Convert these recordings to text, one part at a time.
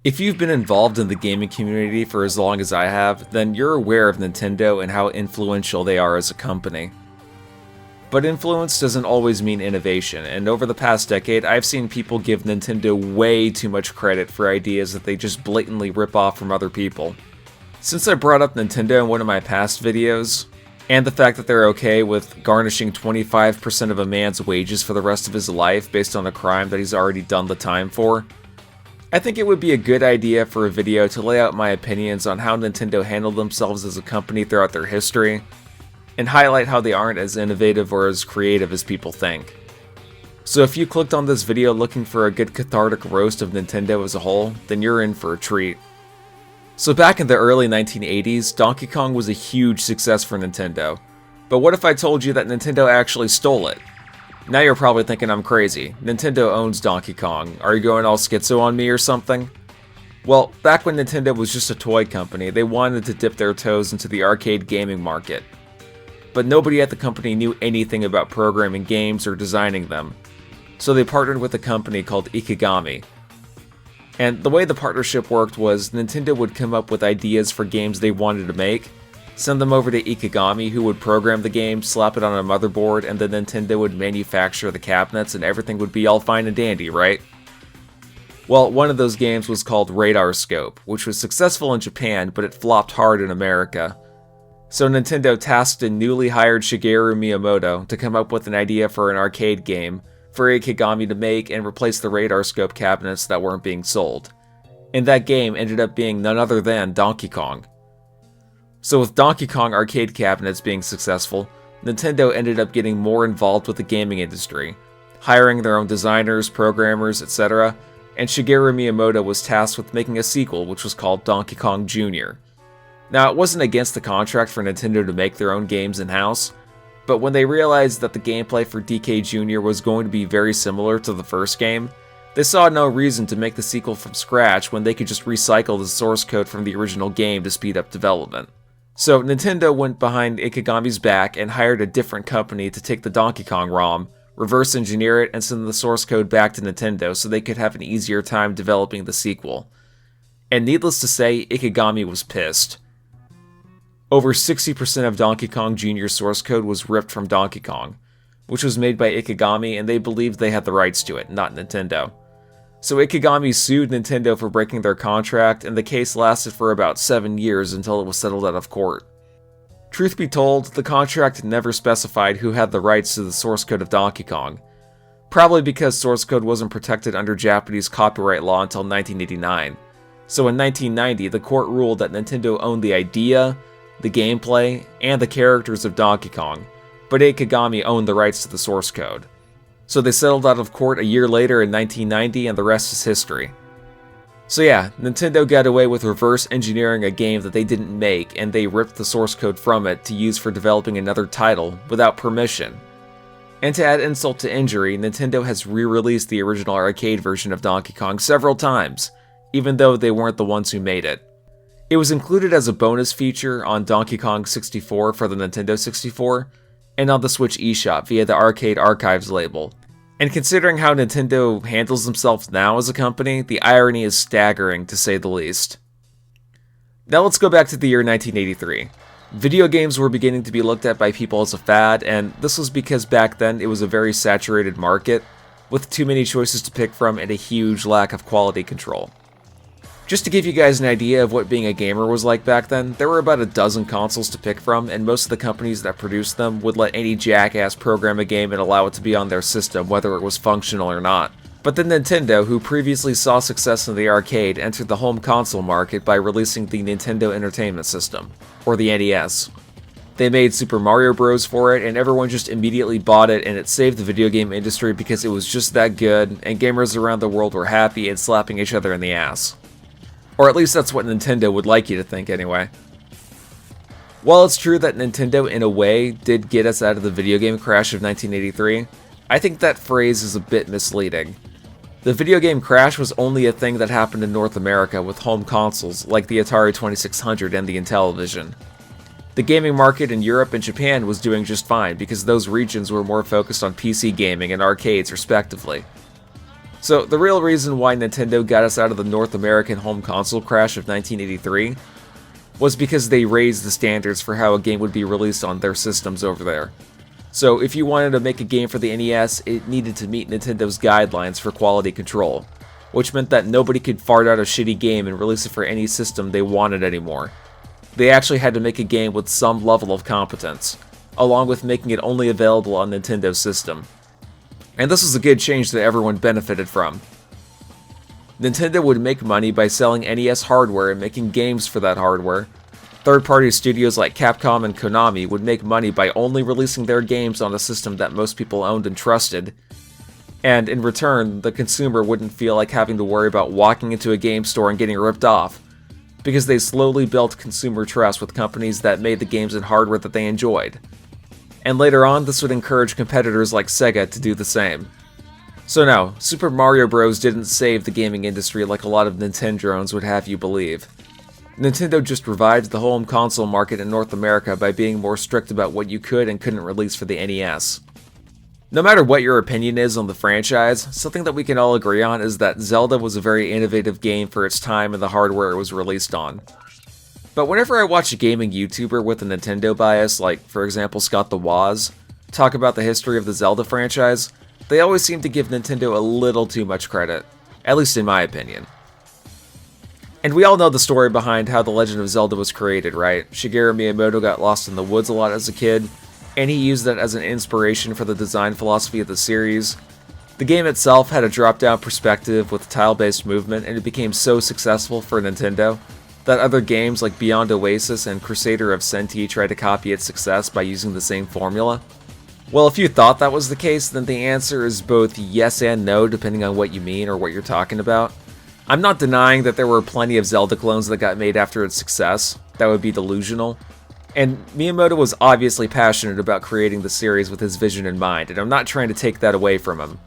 If you've been involved in the gaming community for as long as I have, then you're aware of Nintendo and how influential they are as a company. But influence doesn't always mean innovation, and over the past decade, I've seen people give Nintendo way too much credit for ideas that they just blatantly rip off from other people. Since I brought up Nintendo in one of my past videos, and the fact that they're okay with garnishing 25% of a man's wages for the rest of his life based on a crime that he's already done the time for, I think it would be a good idea for a video to lay out my opinions on how Nintendo handled themselves as a company throughout their history, and highlight how they aren't as innovative or as creative as people think. So if you clicked on this video looking for a good cathartic roast of Nintendo as a whole, then you're in for a treat. So back in the early 1980s, Donkey Kong was a huge success for Nintendo. But what if I told you that Nintendo actually stole it? Now you're probably thinking I'm crazy. Nintendo owns Donkey Kong. Are you going all schizo on me or something? Well, back when Nintendo was just a toy company, they wanted to dip their toes into the arcade gaming market. But nobody at the company knew anything about programming games or designing them. So they partnered with a company called Ikegami. And the way the partnership worked was Nintendo would come up with ideas for games they wanted to make, send them over to Ikegami, who would program the game, slap it on a motherboard, and then Nintendo would manufacture the cabinets and everything would be all fine and dandy, right? Well, one of those games was called Radar Scope, which was successful in Japan, but it flopped hard in America. So Nintendo tasked a newly hired Shigeru Miyamoto to come up with an idea for an arcade game for Ikegami to make and replace the Radar Scope cabinets that weren't being sold. And that game ended up being none other than Donkey Kong. So with Donkey Kong arcade cabinets being successful, Nintendo ended up getting more involved with the gaming industry, hiring their own designers, programmers, etc., and Shigeru Miyamoto was tasked with making a sequel which was called Donkey Kong Jr. Now, it wasn't against the contract for Nintendo to make their own games in-house, but when they realized that the gameplay for DK Jr. was going to be very similar to the first game, they saw no reason to make the sequel from scratch when they could just recycle the source code from the original game to speed up development. So Nintendo went behind Ikegami's back and hired a different company to take the Donkey Kong ROM, reverse engineer it, and send the source code back to Nintendo so they could have an easier time developing the sequel. And needless to say, Ikegami was pissed. Over 60% of Donkey Kong Jr.'s source code was ripped from Donkey Kong, which was made by Ikegami, and they believed they had the rights to it, not Nintendo. So Ikegami sued Nintendo for breaking their contract, and the case lasted for about 7 years until it was settled out of court. Truth be told, the contract never specified who had the rights to the source code of Donkey Kong, probably because source code wasn't protected under Japanese copyright law until 1989. So in 1990, the court ruled that Nintendo owned the idea, the gameplay, and the characters of Donkey Kong, but Ikegami owned the rights to the source code. So they settled out of court a year later in 1990, and the rest is history. So yeah, Nintendo got away with reverse engineering a game that they didn't make, and they ripped the source code from it to use for developing another title without permission. And to add insult to injury, Nintendo has re-released the original arcade version of Donkey Kong several times, even though they weren't the ones who made it. It was included as a bonus feature on Donkey Kong 64 for the Nintendo 64, and on the Switch eShop via the Arcade Archives label. And considering how Nintendo handles themselves now as a company, the irony is staggering to say the least. Now let's go back to the year 1983. Video games were beginning to be looked at by people as a fad, and this was because back then it was a very saturated market, with too many choices to pick from and a huge lack of quality control. Just to give you guys an idea of what being a gamer was like back then, there were about a dozen consoles to pick from, and most of the companies that produced them would let any jackass program a game and allow it to be on their system, whether it was functional or not. But then Nintendo, who previously saw success in the arcade, entered the home console market by releasing the Nintendo Entertainment System, or the NES. They made Super Mario Bros. For it, and everyone just immediately bought it, and it saved the video game industry because it was just that good, and gamers around the world were happy and slapping each other in the ass. Or at least that's what Nintendo would like you to think anyway. While it's true that Nintendo in a way did get us out of the video game crash of 1983, I think that phrase is a bit misleading. The video game crash was only a thing that happened in North America with home consoles like the Atari 2600 and the Intellivision. The gaming market in Europe and Japan was doing just fine because those regions were more focused on PC gaming and arcades respectively. So the real reason why Nintendo got us out of the North American home console crash of 1983 was because they raised the standards for how a game would be released on their systems over there. So if you wanted to make a game for the NES, it needed to meet Nintendo's guidelines for quality control, which meant that nobody could fart out a shitty game and release it for any system they wanted anymore. They actually had to make a game with some level of competence, along with making it only available on Nintendo's system. And this was a good change that everyone benefited from. Nintendo would make money by selling NES hardware and making games for that hardware. Third-party studios like Capcom and Konami would make money by only releasing their games on a system that most people owned and trusted. And in return, the consumer wouldn't feel like having to worry about walking into a game store and getting ripped off, because they slowly built consumer trust with companies that made the games and hardware that they enjoyed. And later on, this would encourage competitors like Sega to do the same. So no, Super Mario Bros. Didn't save the gaming industry like a lot of Nintendrones would have you believe. Nintendo just revived the home console market in North America by being more strict about what you could and couldn't release for the NES. No matter what your opinion is on the franchise, something that we can all agree on is that Zelda was a very innovative game for its time and the hardware it was released on. But whenever I watch a gaming YouTuber with a Nintendo bias, like for example Scott the Woz, talk about the history of the Zelda franchise, they always seem to give Nintendo a little too much credit, at least in my opinion. And we all know the story behind how The Legend of Zelda was created, right? Shigeru Miyamoto got lost in the woods a lot as a kid, and he used that as an inspiration for the design philosophy of the series. The game itself had a drop-down perspective with tile-based movement, and it became so successful for Nintendo that other games like Beyond Oasis and Crusader of Senti tried to copy its success by using the same formula. Well, if you thought that was the case, then the answer is both yes and no, depending on what you mean or what you're talking about. I'm not denying that there were plenty of Zelda clones that got made after its success. That would be delusional. And Miyamoto was obviously passionate about creating the series with his vision in mind, and I'm not trying to take that away from him.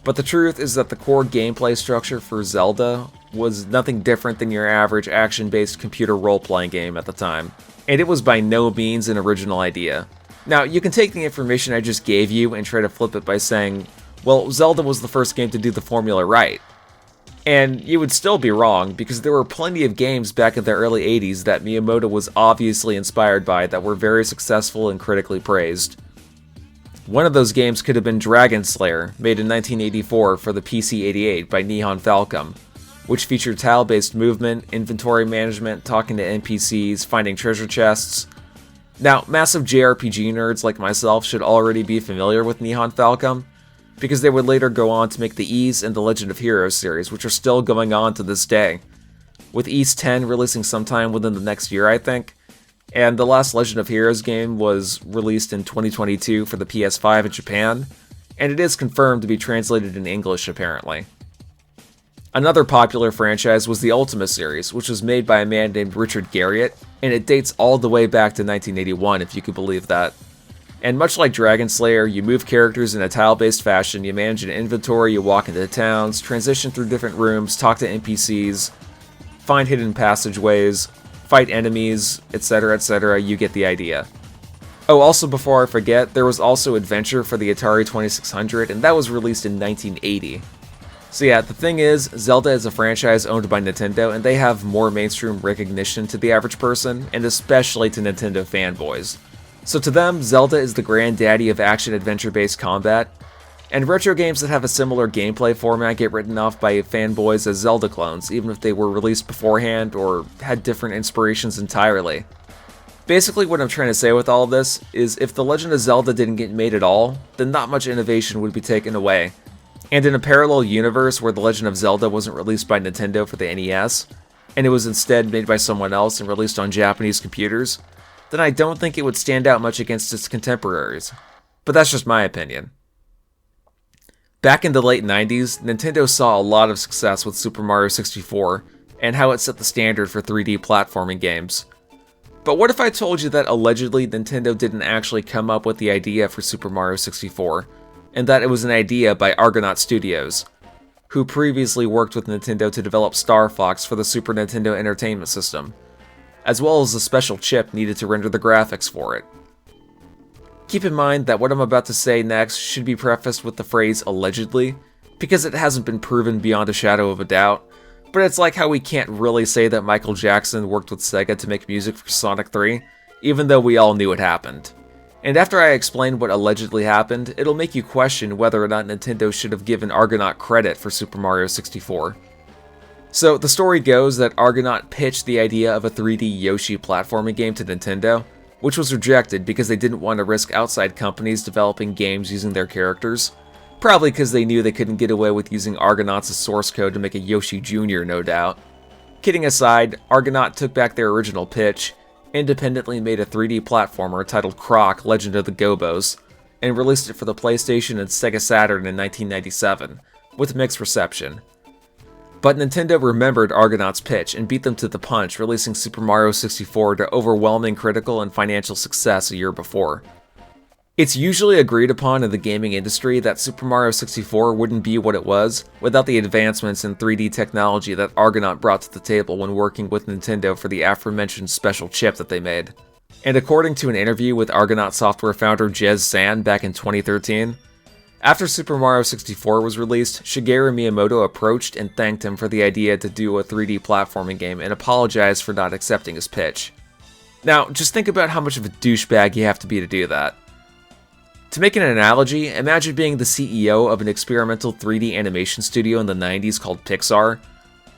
But the truth is that the core gameplay structure for Zelda was nothing different than your average action-based computer role-playing game at the time, and it was by no means an original idea. Now, you can take the information I just gave you and try to flip it by saying, well, Zelda was the first game to do the formula right. And you would still be wrong, because there were plenty of games back in the early 80s that Miyamoto was obviously inspired by that were very successful and critically praised. One of those games could have been Dragon Slayer, made in 1984 for the PC-88 by Nihon Falcom, which featured tile-based movement, inventory management, talking to NPCs, finding treasure chests. Now, massive JRPG nerds like myself should already be familiar with Nihon Falcom, because they would later go on to make the Ys and the Legend of Heroes series, which are still going on to this day, with Ys 10 releasing sometime within the next year, I think, and the last Legend of Heroes game was released in 2022 for the PS5 in Japan, and it is confirmed to be translated in English apparently. Another popular franchise was the Ultima series, which was made by a man named Richard Garriott, and it dates all the way back to 1981 if you could believe that. And much like Dragon Slayer, you move characters in a tile-based fashion, you manage an inventory, you walk into towns, transition through different rooms, talk to NPCs, find hidden passageways, fight enemies, etc., you get the idea. Oh, also before I forget, there was also Adventure for the Atari 2600, and that was released in 1980. So yeah, the thing is, Zelda is a franchise owned by Nintendo, and they have more mainstream recognition to the average person, and especially to Nintendo fanboys. So to them, Zelda is the granddaddy of action-adventure-based combat, and retro games that have a similar gameplay format get written off by fanboys as Zelda clones, even if they were released beforehand or had different inspirations entirely. Basically, what I'm trying to say with all of this is if The Legend of Zelda didn't get made at all, then not much innovation would be taken away. And in a parallel universe where The Legend of Zelda wasn't released by Nintendo for the NES, and it was instead made by someone else and released on Japanese computers, then I don't think it would stand out much against its contemporaries. But that's just my opinion. Back in the late 90s, Nintendo saw a lot of success with Super Mario 64, and how it set the standard for 3D platforming games. But what if I told you that allegedly Nintendo didn't actually come up with the idea for Super Mario 64, and that it was an idea by Argonaut Studios, who previously worked with Nintendo to develop Star Fox for the Super Nintendo Entertainment System, as well as a special chip needed to render the graphics for it. Keep in mind that what I'm about to say next should be prefaced with the phrase allegedly, because it hasn't been proven beyond a shadow of a doubt. But it's like how we can't really say that Michael Jackson worked with Sega to make music for Sonic 3, even though we all knew it happened. And after I explain what allegedly happened, it'll make you question whether or not Nintendo should have given Argonaut credit for Super Mario 64. So, the story goes that Argonaut pitched the idea of a 3D Yoshi platforming game to Nintendo, which was rejected because they didn't want to risk outside companies developing games using their characters. Probably because they knew they couldn't get away with using Argonauts as source code to make a Yoshi Jr., no doubt. Kidding aside, Argonaut took back their original pitch, independently made a 3D platformer titled Croc: Legend of the Gobos, and released it for the PlayStation and Sega Saturn in 1997, with mixed reception. But Nintendo remembered Argonaut's pitch and beat them to the punch, releasing Super Mario 64 to overwhelming critical and financial success a year before. It's usually agreed upon in the gaming industry that Super Mario 64 wouldn't be what it was without the advancements in 3D technology that Argonaut brought to the table when working with Nintendo for the aforementioned special chip that they made. And according to an interview with Argonaut software founder Jez San back in 2013, after Super Mario 64 was released, Shigeru Miyamoto approached and thanked him for the idea to do a 3D platforming game and apologized for not accepting his pitch. Now, just think about how much of a douchebag you have to be to do that. To make an analogy, imagine being the CEO of an experimental 3D animation studio in the 90s called Pixar,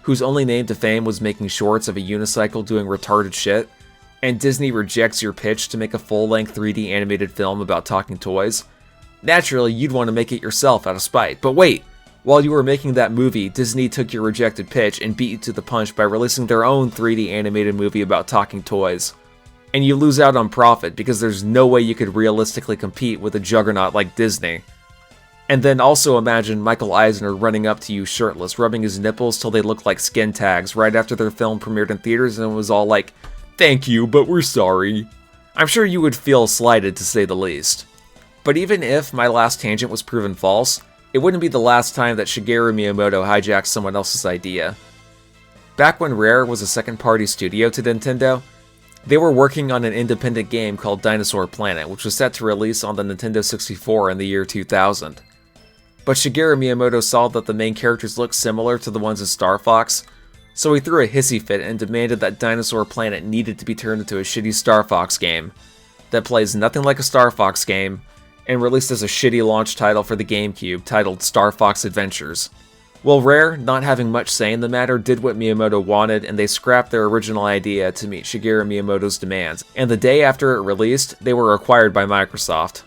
whose only claim to fame was making shorts of a unicycle doing retarded shit, and Disney rejects your pitch to make a full-length 3D animated film about talking toys. Naturally, you'd want to make it yourself out of spite, but wait! While you were making that movie, Disney took your rejected pitch and beat you to the punch by releasing their own 3D animated movie about talking toys. And you lose out on profit because there's no way you could realistically compete with a juggernaut like Disney. And then also imagine Michael Eisner running up to you shirtless, rubbing his nipples till they look like skin tags right after their film premiered in theaters and was all like, "Thank you, but we're sorry." I'm sure you would feel slighted to say the least. But even if my last tangent was proven false, it wouldn't be the last time that Shigeru Miyamoto hijacked someone else's idea. Back when Rare was a second-party studio to Nintendo, they were working on an independent game called Dinosaur Planet, which was set to release on the Nintendo 64 in the year 2000. But Shigeru Miyamoto saw that the main characters looked similar to the ones in Star Fox, so he threw a hissy fit and demanded that Dinosaur Planet needed to be turned into a shitty Star Fox game that plays nothing like a Star Fox game, and released as a shitty launch title for the GameCube titled Star Fox Adventures. Well, Rare, not having much say in the matter, did what Miyamoto wanted, and they scrapped their original idea to meet Shigeru Miyamoto's demands, and the day after it released, they were acquired by Microsoft.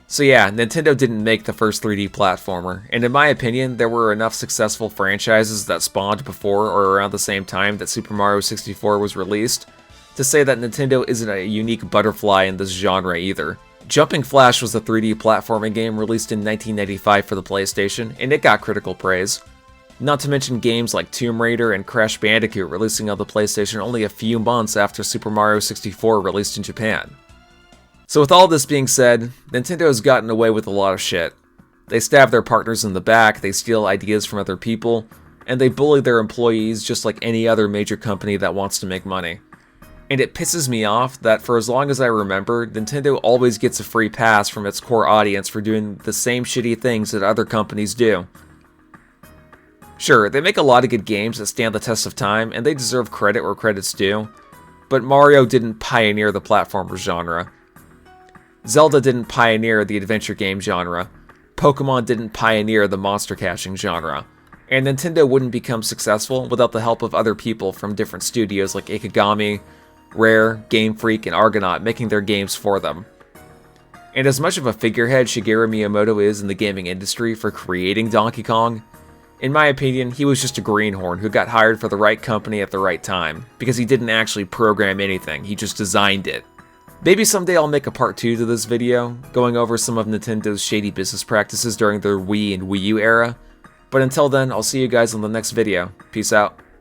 So yeah, Nintendo didn't make the first 3D platformer, and in my opinion, there were enough successful franchises that spawned before or around the same time that Super Mario 64 was released, to say that Nintendo isn't a unique butterfly in this genre either. Jumping Flash was a 3D platforming game released in 1995 for the PlayStation, and it got critical praise. Not to mention games like Tomb Raider and Crash Bandicoot releasing on the PlayStation only a few months after Super Mario 64 released in Japan. So with all this being said, Nintendo has gotten away with a lot of shit. They stab their partners in the back, they steal ideas from other people, and they bully their employees just like any other major company that wants to make money. And it pisses me off that for as long as I remember, Nintendo always gets a free pass from its core audience for doing the same shitty things that other companies do. Sure, they make a lot of good games that stand the test of time, and they deserve credit where credit's due, but Mario didn't pioneer the platformer genre. Zelda didn't pioneer the adventure game genre. Pokemon didn't pioneer the monster catching genre. And Nintendo wouldn't become successful without the help of other people from different studios like Ikigami, Rare, Game Freak, and Argonaut making their games for them. And as much of a figurehead Shigeru Miyamoto is in the gaming industry for creating Donkey Kong, in my opinion, he was just a greenhorn who got hired for the right company at the right time, because he didn't actually program anything, he just designed it. Maybe someday I'll make a part 2 to this video, going over some of Nintendo's shady business practices during their Wii and Wii U era, but until then, I'll see you guys on the next video. Peace out.